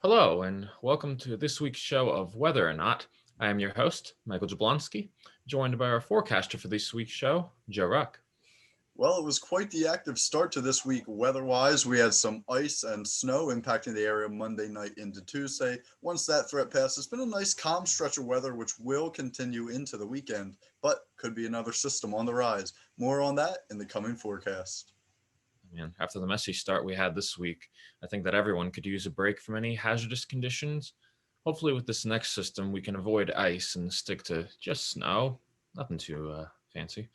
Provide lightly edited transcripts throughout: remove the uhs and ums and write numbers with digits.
Hello, and welcome to this week's show of Whether or Not. I am your host, Michael Jablonski, joined by our forecaster for this week's show, Joe Ruch. Well, it was quite the active start to this week weather-wise. We had some ice and snow impacting the area Monday night into Tuesday. Once that threat passed, it's been a nice calm stretch of weather which will continue into the weekend, but could be another system on the rise. More on that in the coming forecast. And after the messy start we had this week, I think that everyone could use a break from any hazardous conditions. Hopefully, with this next system, we can avoid ice and stick to just snow. Nothing too fancy.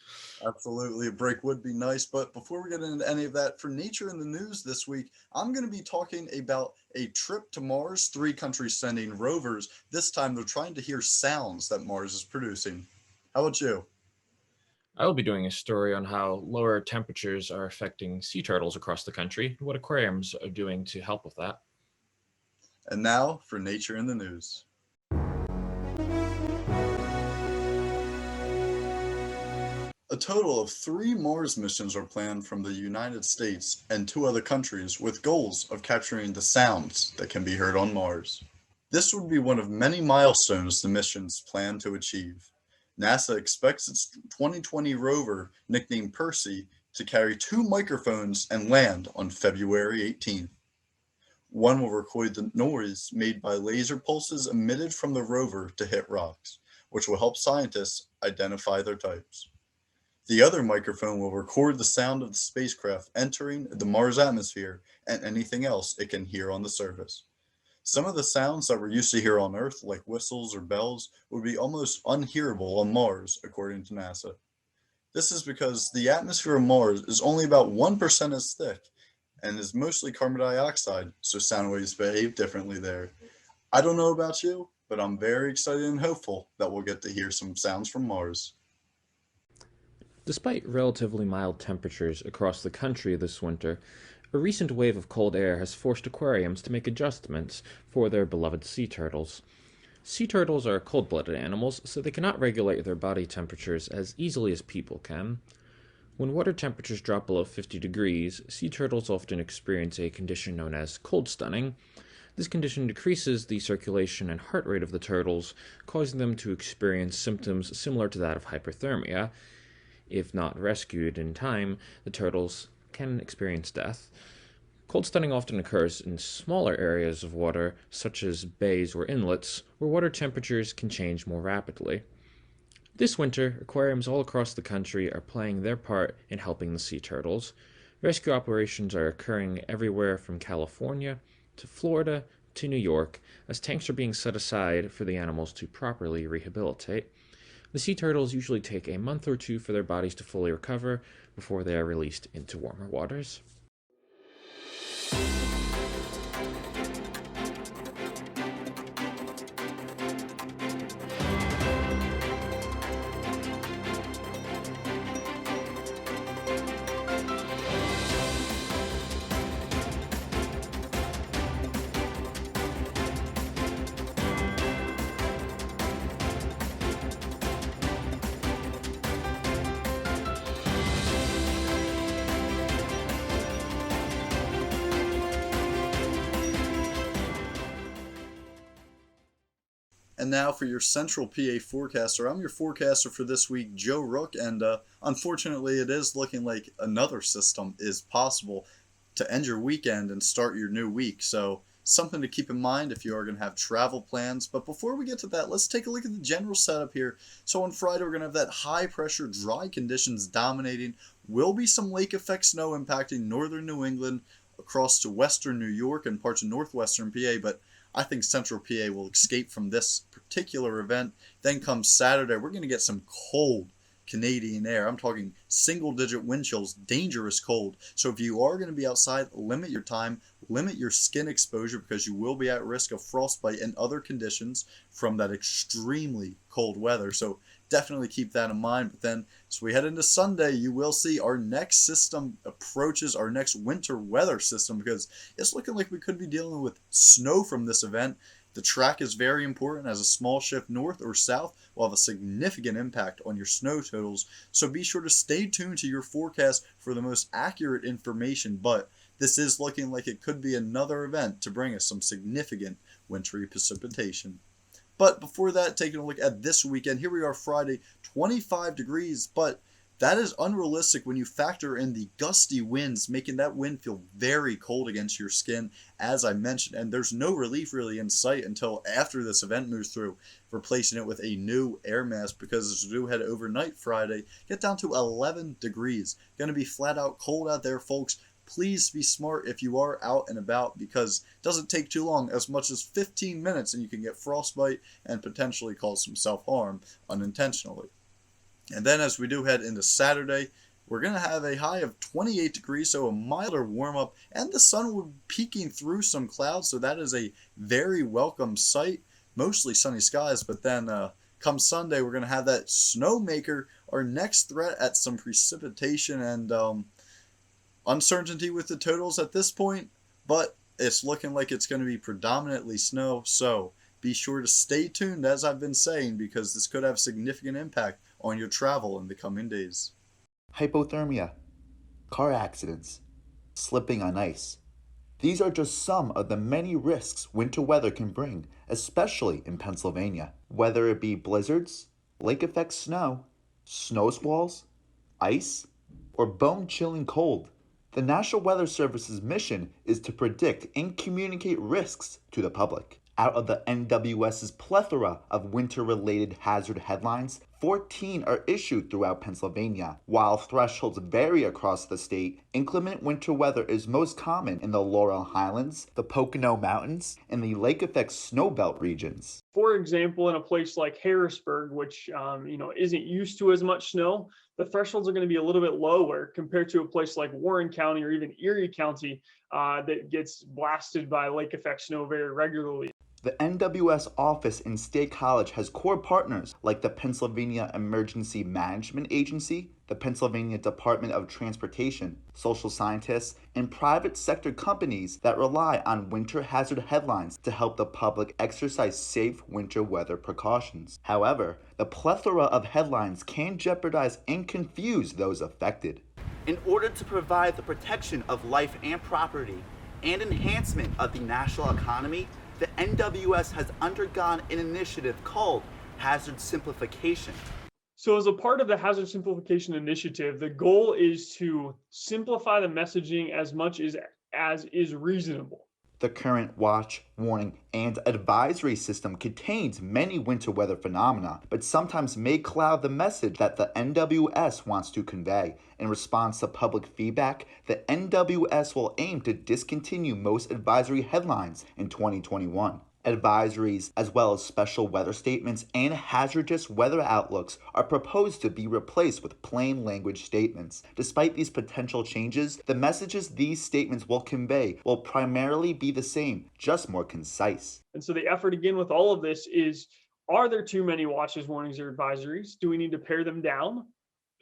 Absolutely, a break would be nice. But before we get into any of that, for nature in the news this week, I'm going to be talking about a trip to Mars, three countries sending rovers. This time they're trying to hear sounds that Mars is producing. How about you? I will be doing a story on how lower temperatures are affecting sea turtles across the country and what aquariums are doing to help with that. And now for nature in the news. A total of three Mars missions are planned from the United States and two other countries with goals of capturing the sounds that can be heard on Mars. This would be one of many milestones the missions plan to achieve. NASA expects its 2020 rover, nicknamed Percy, to carry two microphones and land on February 18th. One will record the noise made by laser pulses emitted from the rover to hit rocks, which will help scientists identify their types. The other microphone will record the sound of the spacecraft entering the Mars atmosphere and anything else it can hear on the surface. Some of the sounds that we're used to hear on Earth, like whistles or bells, would be almost unhearable on Mars, according to NASA. This is because the atmosphere of Mars is only about 1% as thick and is mostly carbon dioxide, so sound waves behave differently there. I don't know about you, but I'm very excited and hopeful that we'll get to hear some sounds from Mars. Despite relatively mild temperatures across the country this winter, a recent wave of cold air has forced aquariums to make adjustments for their beloved sea turtles. Sea turtles are cold blooded animals, so they cannot regulate their body temperatures as easily as people can. When water temperatures drop below 50 degrees, sea turtles often experience a condition known as cold stunning. This condition decreases the circulation and heart rate of the turtles, causing them to experience symptoms similar to that of hypothermia. If not rescued in time, the turtles can experience death. Cold stunning often occurs in smaller areas of water, such as bays or inlets, where water temperatures can change more rapidly. This winter, aquariums all across the country are playing their part in helping the sea turtles. Rescue operations are occurring everywhere from California to Florida to New York, as tanks are being set aside for the animals to properly rehabilitate. The sea turtles usually take a month or two for their bodies to fully recover before they are released into warmer waters. And now for your Central PA forecaster. I'm your forecaster for this week, Joe Rook, and unfortunately, it is looking like another system is possible to end your weekend and start your new week. So, something to keep in mind if you are going to have travel plans. But before we get to that, let's take a look at the general setup here. So, on Friday, we're going to have that high pressure, dry conditions dominating. Will be some lake effect snow impacting northern New England across to western New York and parts of northwestern PA, but I think Central PA will escape from this particular event. Then comes Saturday, we're going to get some cold Canadian air. I'm talking single digit wind chills, dangerous cold. So if you are going to be outside, limit your time, limit your skin exposure because you will be at risk of frostbite and other conditions from that extremely cold weather. So definitely keep that in mind. But then as we head into Sunday, you will see our next system approaches our next winter weather system because it's looking like we could be dealing with snow from this event. The track is very important as a small shift north or south will have a significant impact on your snow totals. So be sure to stay tuned to your forecast for the most accurate information. But this is looking like it could be another event to bring us some significant wintry precipitation. But before that, taking a look at this weekend, here we are Friday, 25 degrees, but that is unrealistic when you factor in the gusty winds, making that wind feel very cold against your skin, as I mentioned. And there's no relief really in sight until after this event moves through, replacing it with a new air mass, because as we do head overnight Friday, get down to 11 degrees. Going to be flat out cold out there, folks. Please be smart if you are out and about, because it doesn't take too long, as much as 15 minutes, and you can get frostbite and potentially cause some self-harm unintentionally. And then as we do head into Saturday, we're going to have a high of 28 degrees, so a milder warm-up, and the sun will be peeking through some clouds, so that is a very welcome sight. Mostly sunny skies, but then come Sunday, we're going to have that snowmaker, our next threat at some precipitation and uncertainty with the totals at this point, but it's looking like it's going to be predominantly snow, so be sure to stay tuned, as I've been saying, because this could have significant impact on your travel in the coming days. Hypothermia, car accidents, slipping on ice. These are just some of the many risks winter weather can bring, especially in Pennsylvania. Whether it be blizzards, lake effect snow, snow squalls, ice, or bone-chilling cold, the National Weather Service's mission is to predict and communicate risks to the public. Out of the NWS's plethora of winter-related hazard headlines, 14 are issued throughout Pennsylvania. While thresholds vary across the state, inclement winter weather is most common in the Laurel Highlands, the Pocono Mountains, and the lake-effect snowbelt regions. For example, in a place like Harrisburg, which isn't used to as much snow, the thresholds are going to be a little bit lower compared to a place like Warren County or even Erie County that gets blasted by lake effect snow very regularly. The NWS office in State College has core partners like the Pennsylvania Emergency Management Agency, the Pennsylvania Department of Transportation, social scientists, and private sector companies that rely on winter hazard headlines to help the public exercise safe winter weather precautions. However, the plethora of headlines can jeopardize and confuse those affected. In order to provide the protection of life and property and enhancement of the national economy, the NWS has undergone an initiative called Hazard Simplification. So as a part of the Hazard Simplification Initiative, the goal is to simplify the messaging as much as is reasonable. The current watch, warning, and advisory system contains many winter weather phenomena, but sometimes may cloud the message that the NWS wants to convey. In response to public feedback, the NWS will aim to discontinue most advisory headlines in 2021. Advisories, as well as special weather statements and hazardous weather outlooks, are proposed to be replaced with plain language statements. Despite these potential changes, the messages these statements will convey will primarily be the same, just more concise. And so the effort again with all of this is, are there too many watches, warnings, or advisories? Do we need to pare them down?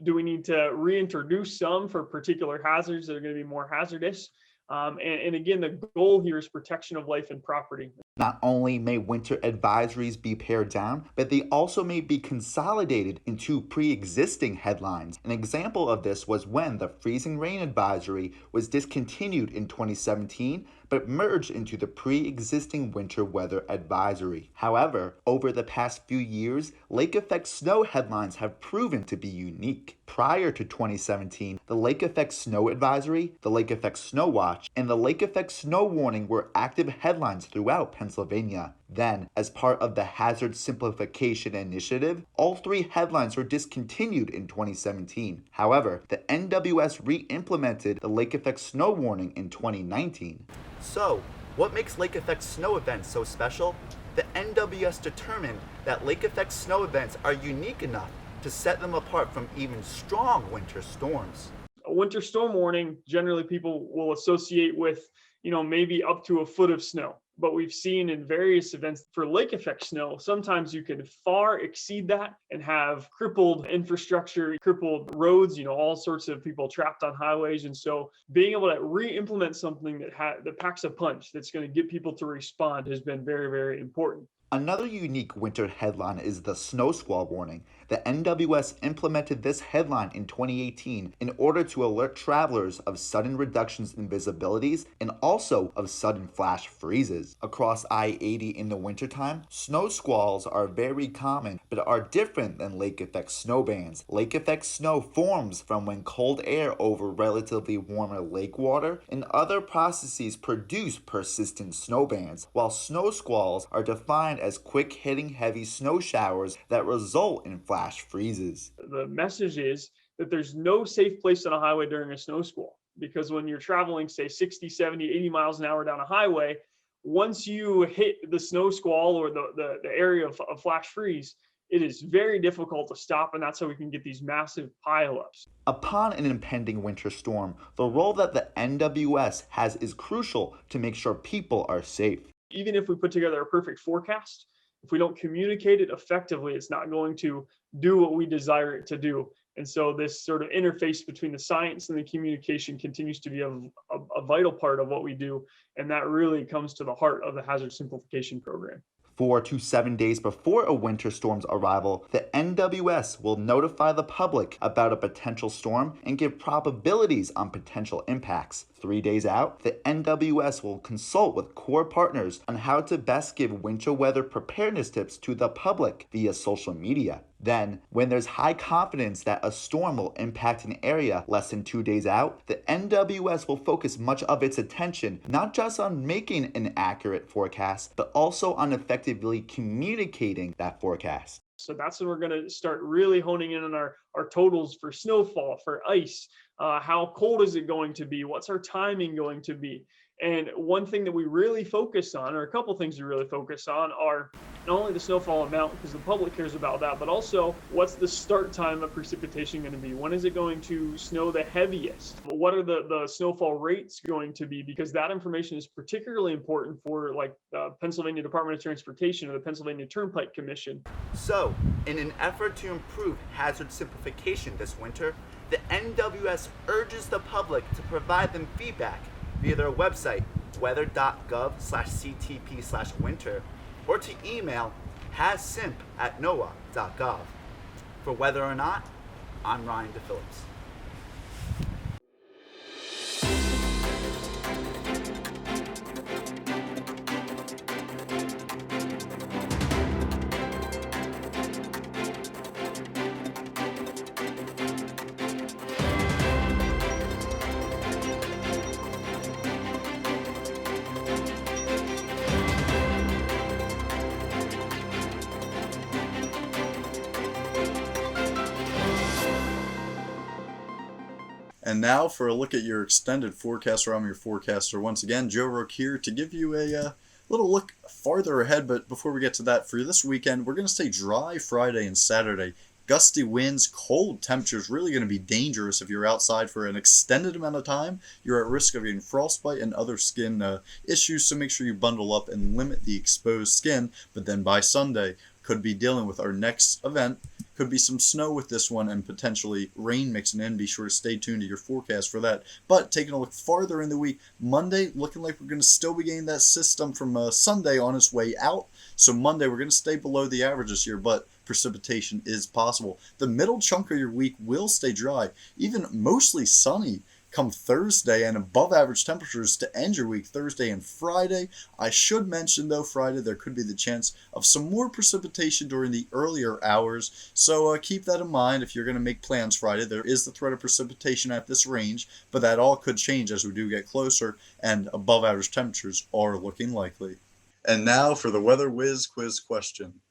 Do we need to reintroduce some for particular hazards that are going to be more hazardous? And again, the goal here is protection of life and property. Not only may winter advisories be pared down, but they also may be consolidated into pre-existing headlines. An example of this was when the freezing rain advisory was discontinued in 2017, but merged into the pre-existing winter weather advisory. However, over the past few years, lake effect snow headlines have proven to be unique. Prior to 2017, the lake effect snow advisory, the lake effect snow watch, and the lake effect snow warning were active headlines throughout Pennsylvania. Then, as part of the Hazard Simplification Initiative, all three headlines were discontinued in 2017. However, the NWS re-implemented the lake effect snow warning in 2019. So, what makes lake effect snow events so special? The NWS determined that lake effect snow events are unique enough to set them apart from even strong winter storms. A winter storm warning, generally people will associate with, maybe up to a foot of snow. But we've seen in various events for lake effect snow, sometimes you can far exceed that and have crippled infrastructure, crippled roads, all sorts of people trapped on highways. And so being able to re-implement something that packs a punch, that's going to get people to respond, has been very, very important. Another unique winter headline is the snow squall warning. The NWS implemented this headline in 2018 in order to alert travelers of sudden reductions in visibilities and also of sudden flash freezes. Across I-80 in the wintertime, snow squalls are very common but are different than lake effect snow bands. Lake effect snow forms from when cold air over relatively warmer lake water and other processes produce persistent snow bands, while snow squalls are defined as quick-hitting heavy snow showers that result in flash freezes. The message is that there's no safe place on a highway during a snow squall, because when you're traveling, say 60, 70, 80 miles an hour down a highway, once you hit the snow squall or the area of flash freeze, it is very difficult to stop, and that's how we can get these massive pileups. Upon an impending winter storm, the role that the NWS has is crucial to make sure people are safe. Even if we put together a perfect forecast, if we don't communicate it effectively, it's not going to do what we desire it to do. And so this sort of interface between the science and the communication continues to be a vital part of what we do. And that really comes to the heart of the hazard simplification program. 4 to 7 days before a winter storm's arrival, the NWS will notify the public about a potential storm and give probabilities on potential impacts. 3 days out, the NWS will consult with core partners on how to best give winter weather preparedness tips to the public via social media. Then, when there's high confidence that a storm will impact an area less than 2 days out, the NWS will focus much of its attention not just on making an accurate forecast, but also on effectively communicating that forecast. So that's when we're going to start really honing in on our totals for snowfall, for ice, how cold is it going to be, what's our timing going to be. And one thing that we really focus on, or a couple things we really focus on, are not only the snowfall amount, because the public cares about that, but also what's the start time of precipitation going to be? When is it going to snow the heaviest? What are the snowfall rates going to be? Because that information is particularly important for like the Pennsylvania Department of Transportation or the Pennsylvania Turnpike Commission. So, in an effort to improve hazard simplification this winter, the NWS urges the public to provide them feedback via their website, weather.gov/ctp/winter, or to email hassimp@noaa.gov. For Whether or Not, I'm Ryan DePhillips. And now for a look at your extended forecast, or I'm your forecaster once again, Joe Rook here to give you a little look farther ahead. But before we get to that, for this weekend, we're going to stay dry Friday and Saturday. Gusty winds, cold temperatures, really going to be dangerous if you're outside for an extended amount of time. You're at risk of getting frostbite and other skin issues, so make sure you bundle up and limit the exposed skin. But then by Sunday, could be dealing with our next event. Could be some snow with this one and potentially rain mixing in. Be sure to stay tuned to your forecast for that. But taking a look farther in the week, Monday looking like we're going to still be getting that system from Sunday on its way out. So Monday we're going to stay below the average this year, but precipitation is possible. The middle chunk of your week will stay dry, even mostly sunny come Thursday, and above average temperatures to end your week Thursday and Friday. I should mention though, Friday there could be the chance of some more precipitation during the earlier hours, so keep that in mind if you're going to make plans Friday. There is the threat of precipitation at this range, but that all could change as we do get closer, and above average temperatures are looking likely. And now for the Weather Whiz quiz question.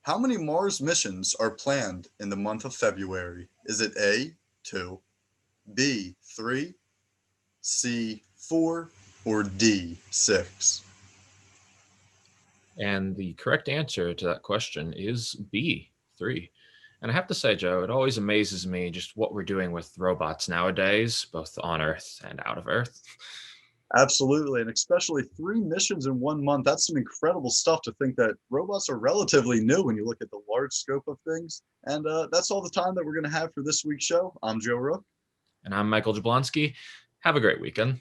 How many Mars missions are planned in the month of February? Is it A, 2, B, 3, C, 4, or D, 6? And the correct answer to that question is B, 3. And I have to say, Joe, it always amazes me just what we're doing with robots nowadays, both on Earth and out of Earth. Absolutely, and especially 3 missions in 1 month. That's some incredible stuff to think that robots are relatively new when you look at the large scope of things. And that's all the time that we're going to have for this week's show. I'm Joe Rook. And I'm Michael Jablonski. Have a great weekend.